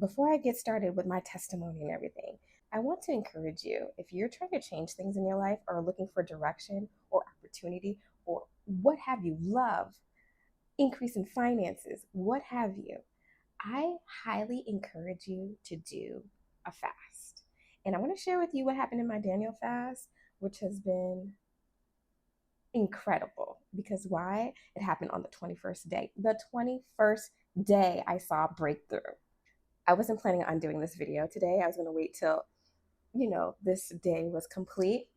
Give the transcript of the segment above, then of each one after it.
before I get started with my testimony and everything, I want to encourage you if you're trying to change things in your life or looking for direction or opportunity or what have you, love, increase in finances, what have you, I highly encourage you to do a fast. And I want to share with you what happened in my Daniel fast, which has been incredible. Because why? It happened on the 21st day. The 21st day I saw breakthrough. I wasn't planning on doing this video today. I was going to wait till, this day was complete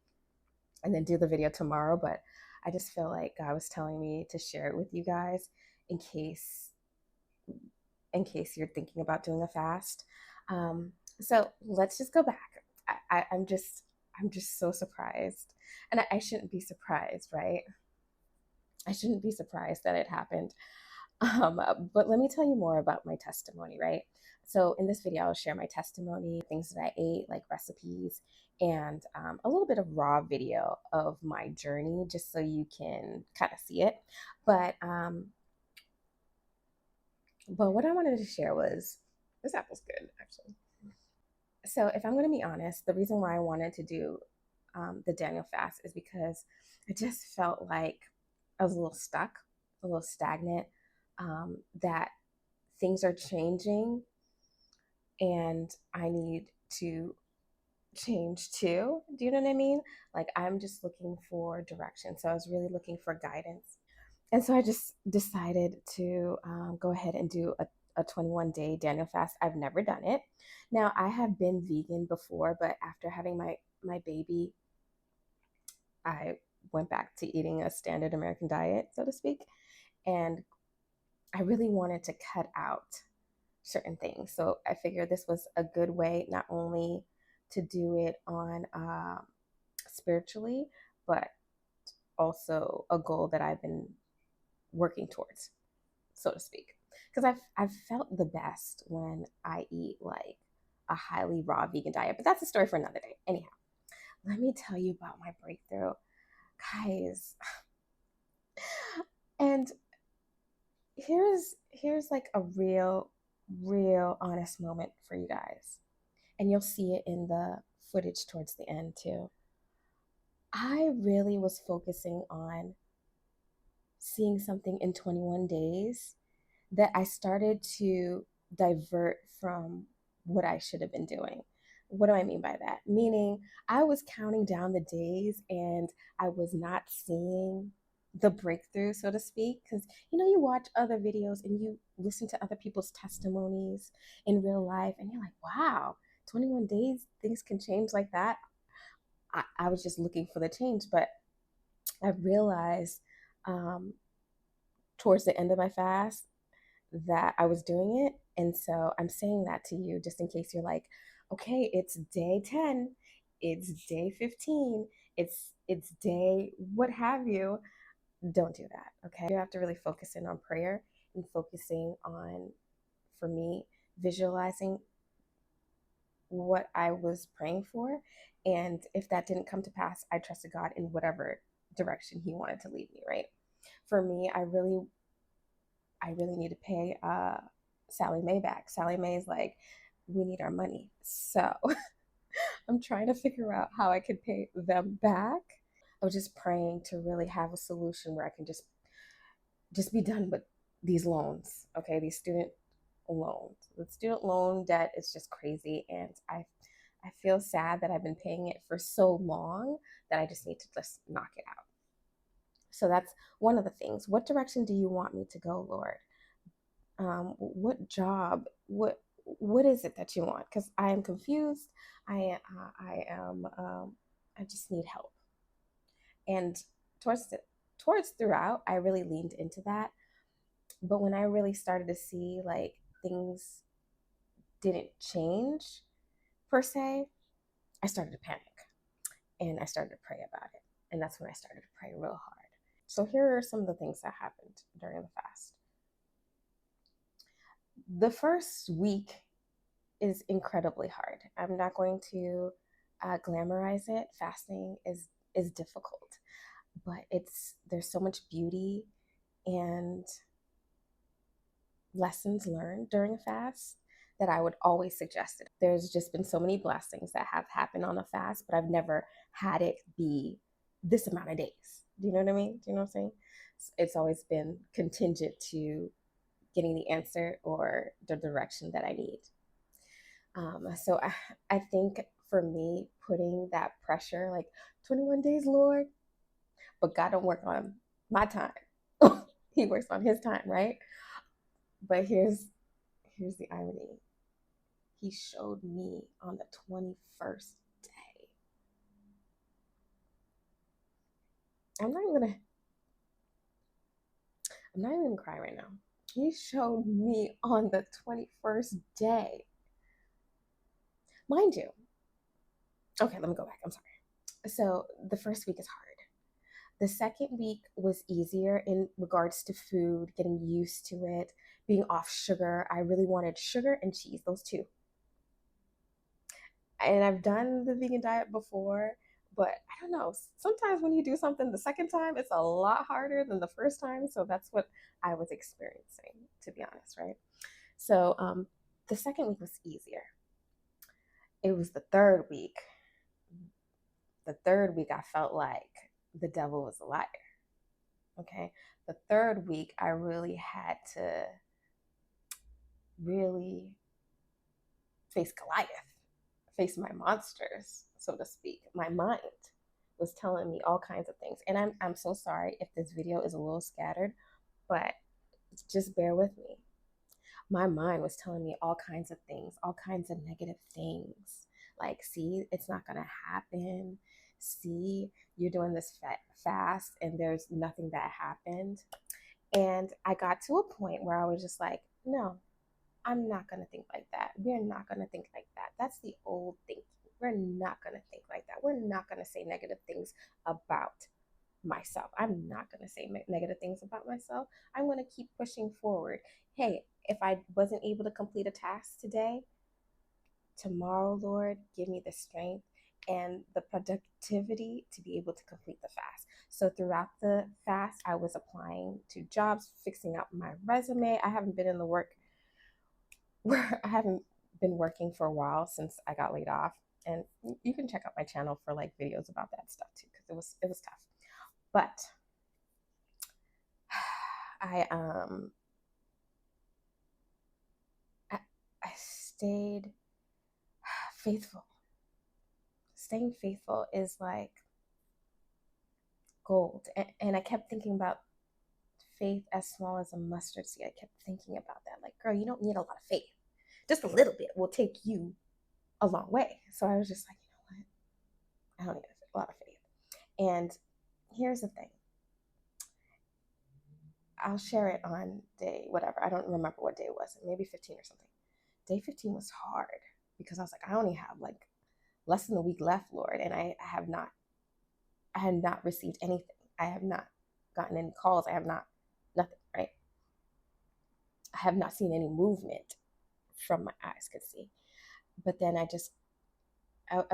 and then do the video tomorrow. But I just feel like God was telling me to share it with you guys in case you're thinking about doing a fast. So let's just go back. I'm just so surprised, and I shouldn't be surprised, right? I shouldn't be surprised that it happened. But let me tell you more about my testimony, right? So in this video, I'll share my testimony, things that I ate, like recipes, and a little bit of raw video of my journey, just so you can kind of see it. But what I wanted to share was this apple's good, actually. So if I'm going to be honest, the reason why I wanted to do the Daniel fast is because I just felt like I was a little stuck, a little stagnant, that things are changing and I need to change too. Do you know what I mean? Like I'm just looking for direction. So I was really looking for guidance. And so I just decided to go ahead and do a 21-day Daniel fast. I've never done it. Now, I have been vegan before, but after having my baby, I went back to eating a standard American diet, so to speak. And I really wanted to cut out certain things. So I figured this was a good way not only to do it on spiritually, but also a goal that I've been working towards, so to speak. Because I've felt the best when I eat like a highly raw vegan diet, but that's a story for another day. Anyhow, let me tell you about my breakthrough, guys. And here's like a real honest moment for you guys, and you'll see it in the footage towards the end too. I really was focusing on seeing something in 21 days that I started to divert from what I should have been doing. What do I mean by that? Meaning, I was counting down the days and I was not seeing the breakthrough, so to speak. Because, you watch other videos and you listen to other people's testimonies in real life, and you're like, wow, 21 days, things can change like that. I was just looking for the change, but I realized um, towards the end of my fast that I was doing it. And so I'm saying that to you just in case you're like, okay, it's day 10, it's day 15, it's day what have you. Don't do that. Okay. You have to really focus in on prayer and focusing on, for me, visualizing what I was praying for. And if that didn't come to pass, I trusted God in whatever direction He wanted to lead me, right? For me, I really need to pay Sally Mae back. Sally Mae is like, we need our money. So I'm trying to figure out how I could pay them back. I was just praying to really have a solution where I can just be done with these loans. Okay, these student loans. The student loan debt is just crazy, and I feel sad that I've been paying it for so long that I just need to just knock it out. So that's one of the things. What direction do you want me to go, Lord? What job? What is it that you want? Because I am confused. I am. I just need help. And towards throughout, I really leaned into that. But when I really started to see like things didn't change per se, I started to panic and I started to pray about it. And that's when I started to pray real hard. So here are some of the things that happened during the fast. The first week is incredibly hard. I'm not going to glamorize it. Fasting is difficult, but there's so much beauty and lessons learned during a fast that I would always suggest it. There's just been so many blessings that have happened on a fast, but I've never had it be this amount of days. Do you know what I mean? Do you know what I'm saying? It's always been contingent to getting the answer or the direction that I need. So I think for me, putting that pressure, like 21 days, Lord, but God don't work on my time. He works on his time, right? But here's the irony. He showed me on the 21st day. I'm not even gonna cry right now. He showed me on the 21st day. Mind you, okay, let me go back. I'm sorry. So the first week is hard. The second week was easier in regards to food, getting used to it, being off sugar. I really wanted sugar and cheese, those two. And I've done the vegan diet before, but I don't know. Sometimes when you do something the second time, it's a lot harder than the first time. So that's what I was experiencing, to be honest, right? So the second week was easier. It was the third week. The third week, I felt like the devil was a liar. Okay. The third week, I really had to really face Goliath, face my monsters, so to speak. My mind was telling me all kinds of things. And I'm so sorry if this video is a little scattered, but just bear with me. My mind was telling me all kinds of things, all kinds of negative things. Like, see, it's not going to happen. See, you're doing this fast and there's nothing that happened. And I got to a point where I was just like, no, I'm not going to think like that. We're not going to think like that. That's the old thinking. We're not going to think like that. We're not going to say negative things about myself. I'm not going to say negative things about myself. I'm going to keep pushing forward. Hey, if I wasn't able to complete a task today, tomorrow, Lord, give me the strength and the productivity to be able to complete the fast. So throughout the fast, I was applying to jobs, fixing up my resume. I haven't been in the work where I haven't been working for a while since I got laid off. And you can check out my channel for like videos about that stuff too, because it was tough. But I stayed faithful. Staying faithful is like gold. And I kept thinking about faith as small as a mustard seed. I kept thinking about that. Like, girl, you don't need a lot of faith. Just a little bit will take you a long way. So I was just like, you know what? I don't need a lot of faith. And here's the thing. I'll share it on day whatever. I don't remember what day it was. Maybe 15 or something. Day 15 was hard because I was like, I only have like less than a week left, Lord, and I had not received anything. I have not gotten any calls. I have not nothing, right? I have not seen any movement from my eyes could see. But then I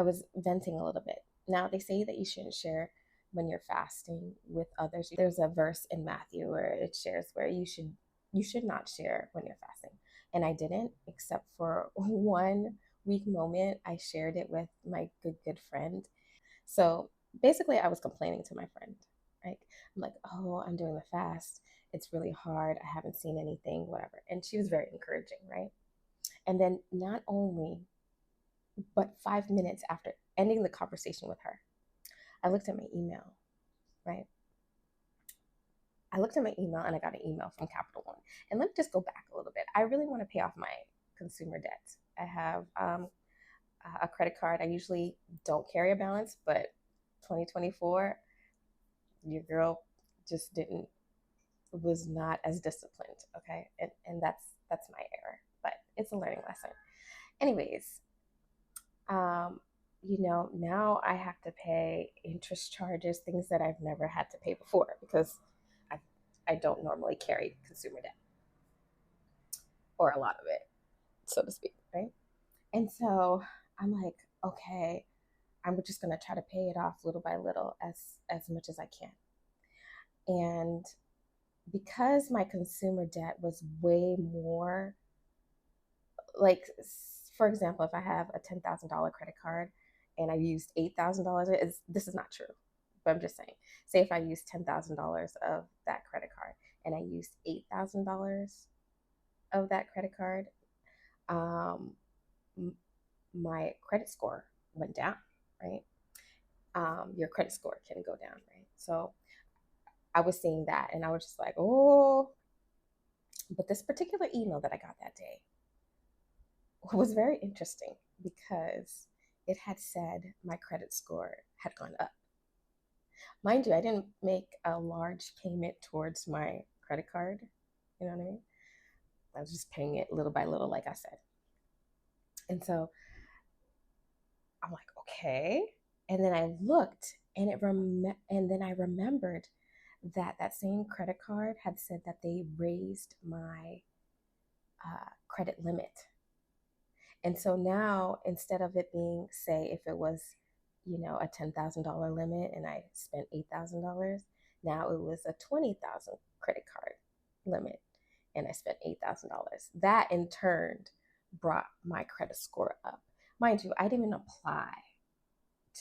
was venting a little bit. Now they say that you shouldn't share when you're fasting with others. There's a verse in Matthew where it shares where you should not share when you're fasting. And I didn't, except for one weak moment. I shared it with my good friend. So basically I was complaining to my friend. Like, I'm like, oh, I'm doing the fast. It's really hard. I haven't seen anything, whatever. And she was very encouraging, right? And then not only, but 5 minutes after ending the conversation with her, I looked at my email, right? I looked at my email and I got an email from Capital One. And let me just go back a little bit. I really want to pay off my consumer debt. I have a credit card. I usually don't carry a balance, but 2024, your girl just was not as disciplined. Okay. And that's my error, but it's a learning lesson. Anyways, now I have to pay interest charges, things that I've never had to pay before because I don't normally carry consumer debt or a lot of it, so to speak, right? And so I'm like, okay, I'm just gonna try to pay it off little by little as much as I can. And because my consumer debt was way more like, for example, if I have a $10,000 credit card and I used $8,000, this is not true, but I'm just saying. Say if I used $10,000 of that credit card and I used $8,000 of that credit card, um, my credit score went down, right? Your credit score can go down, right? So I was seeing that and I was just like, oh, but this particular email that I got that day was very interesting because it had said my credit score had gone up. Mind you, I didn't make a large payment towards my credit card. You know what I mean? I was just paying it little by little, like I said. And so I'm like, okay. And then I looked and and then I remembered that that same credit card had said that they raised my credit limit. And so now, instead of it being, say, if it was, a $10,000 limit and I spent $8,000, now it was a 20,000 credit card limit and I spent $8,000. That in turn brought my credit score up. Mind you, I didn't even apply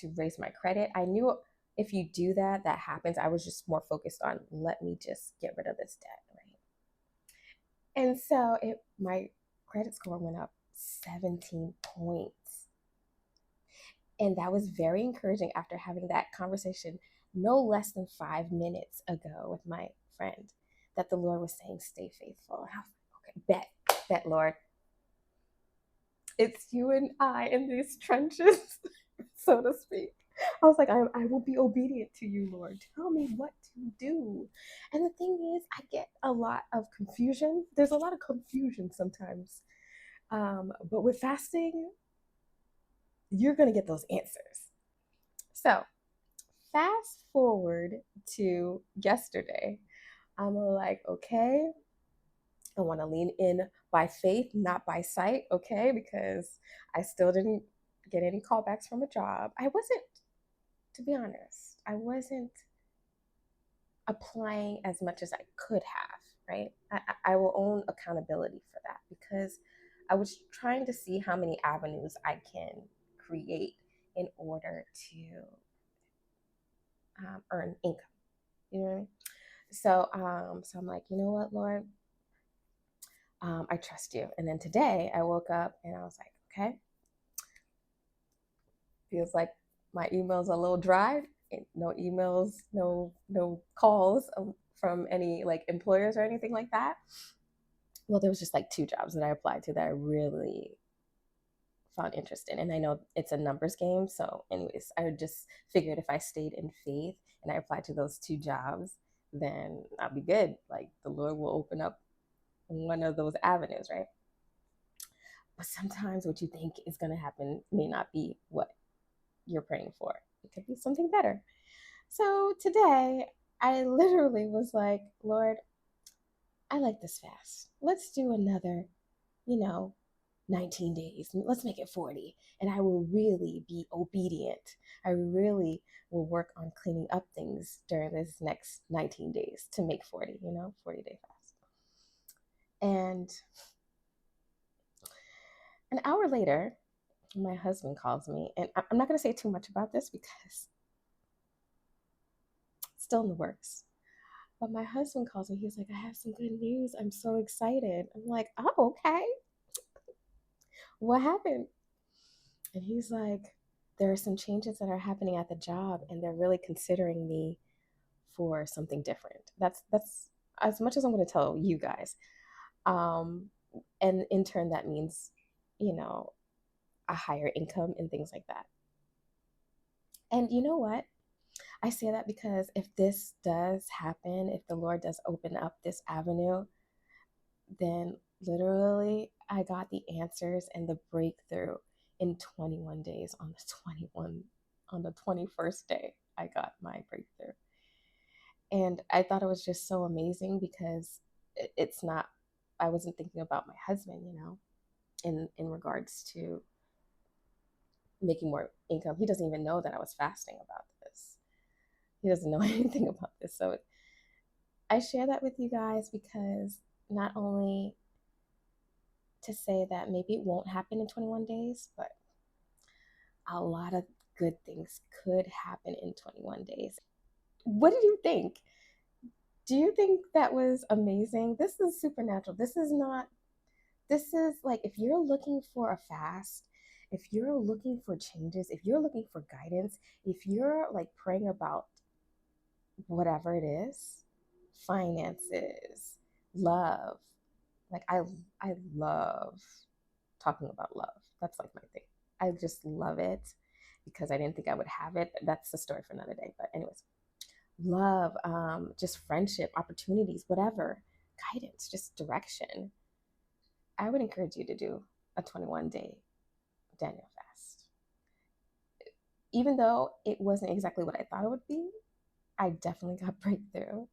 to raise my credit. I knew if you do that, that happens. I was just more focused on let me just get rid of this debt, right? And so my credit score went up 17 points. And that was very encouraging after having that conversation no less than 5 minutes ago with my friend, that the Lord was saying, stay faithful. And I was like, okay, bet, Lord. It's you and I in these trenches, so to speak. I was like, I will be obedient to you, Lord. Tell me what to do. And the thing is, I get a lot of confusion. There's a lot of confusion sometimes. But with fasting, you're going to get those answers. So, fast forward to yesterday. I'm like, okay, I want to lean in by faith, not by sight, okay? Because I still didn't get any callbacks from a job. To be honest, I wasn't applying as much as I could have, right? I will own accountability for that because I was trying to see how many avenues I can create in order to earn income. You know what I mean? So I'm like, you know what, Lord, I trust you. And then today I woke up and I was like, okay, feels like my email's a little dry. No emails, no calls from any like employers or anything like that. Well, there was just like 2 jobs that I applied to that I really found interest in. And I know it's a numbers game. So, anyways, I just figured if I stayed in faith and I applied to those 2 jobs, then I'll be good. Like the Lord will open up one of those avenues, right? But sometimes what you think is going to happen may not be what you're praying for. It could be something better. So today, I literally was like, Lord, I like this fast. Let's do another, 19 days. Let's make it 40. And I will really be obedient. I really will work on cleaning up things during this next 19 days to make 40, 40-day fast. And an hour later, my husband calls me. And I'm not going to say too much about this because it's still in the works. But my husband calls me. He's like, I have some good news. I'm so excited. I'm like, oh, okay. What happened? And he's like, there are some changes that are happening at the job and they're really considering me for something different. That's as much as I'm going to tell you guys. And in turn, that means, a higher income and things like that. And you know what? I say that because if this does happen, if the Lord does open up this avenue, then literally I got the answers and the breakthrough in 21 days. On the 21st day, I got my breakthrough. And I thought it was just so amazing because it's not, I wasn't thinking about my husband, in regards to making more income. He doesn't even know that I was fasting about this. He doesn't know anything about this. So I share that with you guys because not only to say that maybe it won't happen in 21 days, but a lot of good things could happen in 21 days. What did you think? Do you think that was amazing? This is supernatural. This is like, if you're looking for a fast, if you're looking for changes, if you're looking for guidance, if you're like praying about whatever it is, finances, love, like I love talking about love. That's like my thing. I just love it because I didn't think I would have it. That's the story for another day. But anyways, love, just friendship, opportunities, whatever, guidance, just direction. I would encourage you to do a 21-day Daniel fast. Even though it wasn't exactly what I thought it would be, I definitely got breakthrough.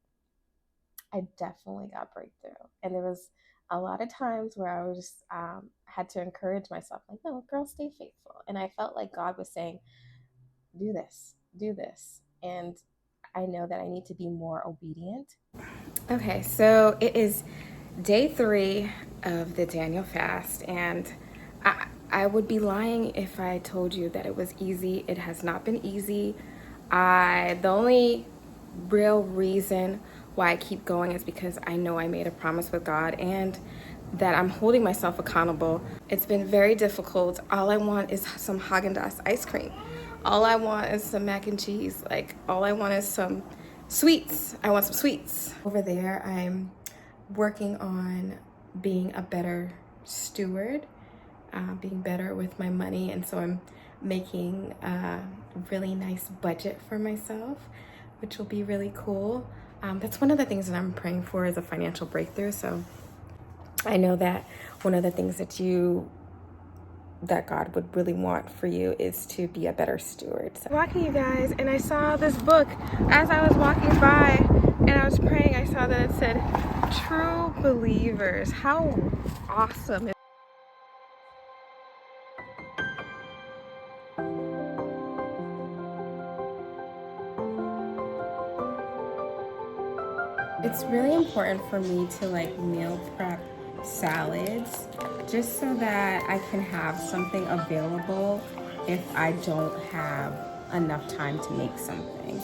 And there was a lot of times where I was just had to encourage myself, like, no, girl, stay faithful. And I felt like God was saying, do this. And I know that I need to be more obedient. Okay, so it is day 3 of the Daniel fast, and I would be lying if I told you that it was easy. It has not been easy. The only real reason why I keep going is because I know I made a promise with God and that I'm holding myself accountable. It's been very difficult. All I want is some Haagen-Dazs ice cream. All I want is some mac and cheese. Like, all I want is some sweets. I want some sweets. Over there, I'm working on being a better steward, being better with my money. And so I'm making a really nice budget for myself, which will be really cool. That's one of the things that I'm praying for, is a financial breakthrough. So I know that one of the things that God would really want for you is to be a better steward. So walking, you guys, and I saw this book as I was walking by and I was praying. I saw that it said True Believers. How awesome. It's really important for me to like meal prep salads just so that I can have something available if I don't have enough time to make something.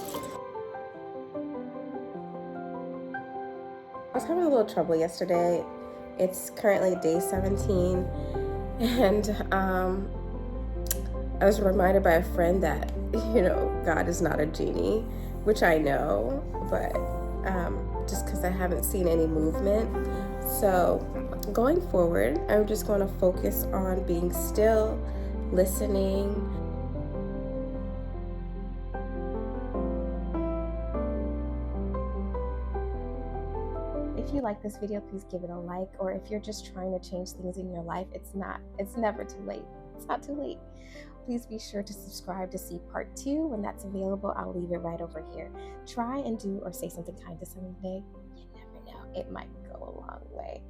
I was having a little trouble yesterday. It's currently day 17, and I was reminded by a friend that, God is not a genie, which I know, but just because I haven't seen any movement. So going forward, I'm just going to focus on being still, listening. If you like this video, please give it a like, or if you're just trying to change things in your life, it's never too late. It's not too late. Please be sure to subscribe to see part 2. When that's available, I'll leave it right over here. Try and do or say something kind to someone today. You never know. It might go a long way.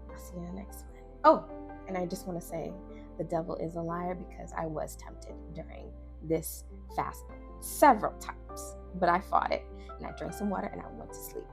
I'll see you in the next one. Oh, and I just want to say the devil is a liar, because I was tempted during this fast several times, but I fought it and I drank some water and I went to sleep.